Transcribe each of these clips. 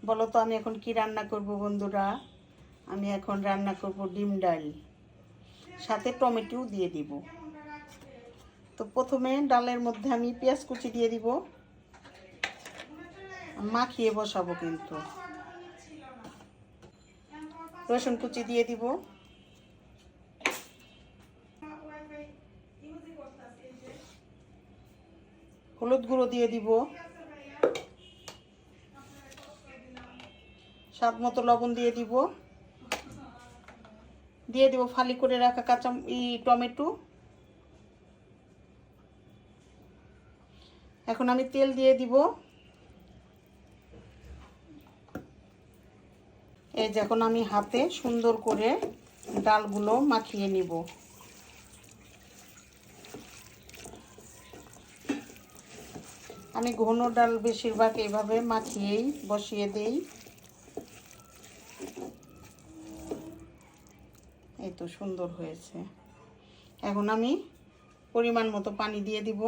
বলো তো আমি এখন কি রান্না করব বন্ধুরা? আমি এখন রান্না করব ডিম ডাল, সাথে টমেটো দিয়ে দিব। তো প্রথমে ডালের মধ্যে আমি পেঁয়াজ কুচি দিয়ে দিব, মাখিয়ে বসাবো। কিন্তু রসুন কুচি দিয়ে দিব, হলুদ গুঁড়ো দিয়ে দিব, স্বাদ মতো লবণ দিয়ে দিব, ফালি করে রাখা টমেটো। এখন আমি তেল দিয়ে দিব। এই যে এখন আমি হাতে সুন্দর করে ডালগুলো মাখিয়ে নিব। আমি ঘন ডাল বেশিরভাগ এইভাবে মাখিয়েই বসিয়ে দেই। এই তো সুন্দর হয়েছে। এখন আমি পরিমাণ মতো পানি দিয়ে দিব।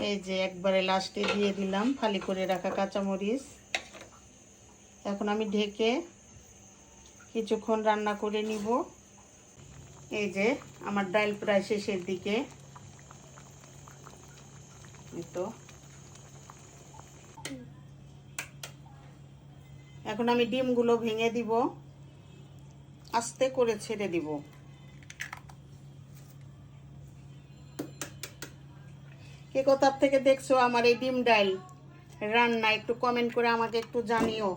এই যে একবারে লাস্টে দিয়ে দিলাম ফালি করে রাখা কাঁচামরিচ। এখন আমি ঢেকে কিছুক্ষণ রান্না করে নিব। এই যে আমার ডাল প্রায় শেষের দিকে। তো এখন আমি ডিমগুলো ভেঙে দিব, আস্তে করে ছেড়ে দিব। কে কোথা থেকে দেখছো আমার এই ডিম ডাল রান্না, একটু কমেন্ট করে আমাকে একটু জানিও।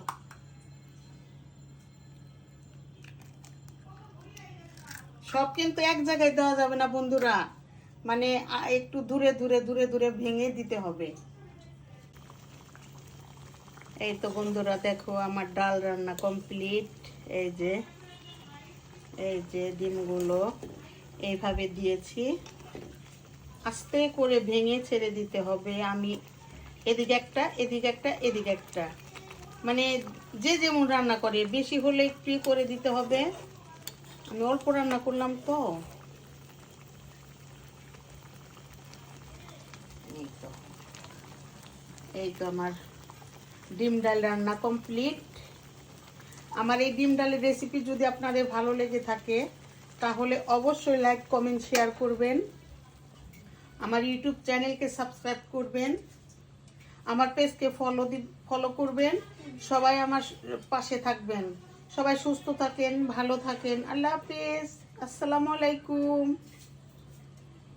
সব কিন্তু এক জায়গায় দেওয়া যাবে না বন্ধুরা, মানে একটু দূরে দূরে দূরে দূরে ভেঙে দিতে হবে। এই তো বন্ধুরা দেখো আমার ডাল রান্না কমপ্লিট। এই যে ডিমগুলো এইভাবে দিয়েছি, আস্তে করে ভেঙে ছেড়ে দিতে হবে। আমি এদিকে একটা এদিকে একটা এদিকে একটা, মানে যে যেমন রান্না করে, বেশি হলে একটু করে দিতে হবে। আমি অল্প রান্না করলাম তো। এই তো আমার ডিম ডাল রান্না কমপ্লিট। আমার এই ডিম ডালের রেসিপি যদি আপনাদের ভালো লেগে থাকে তাহলে অবশ্যই লাইক কমেন্ট শেয়ার করবেন, আমার ইউটিউব চ্যানেলকে সাবস্ক্রাইব করবেন, আমার পেজকে ফলো করবেন। সবাই আমার পাশে থাকবেন। সবাই সুস্থ থাকেন, ভালো থাকেন। আল্লাহ হাফেজ, আসসালামু আলাইকুম।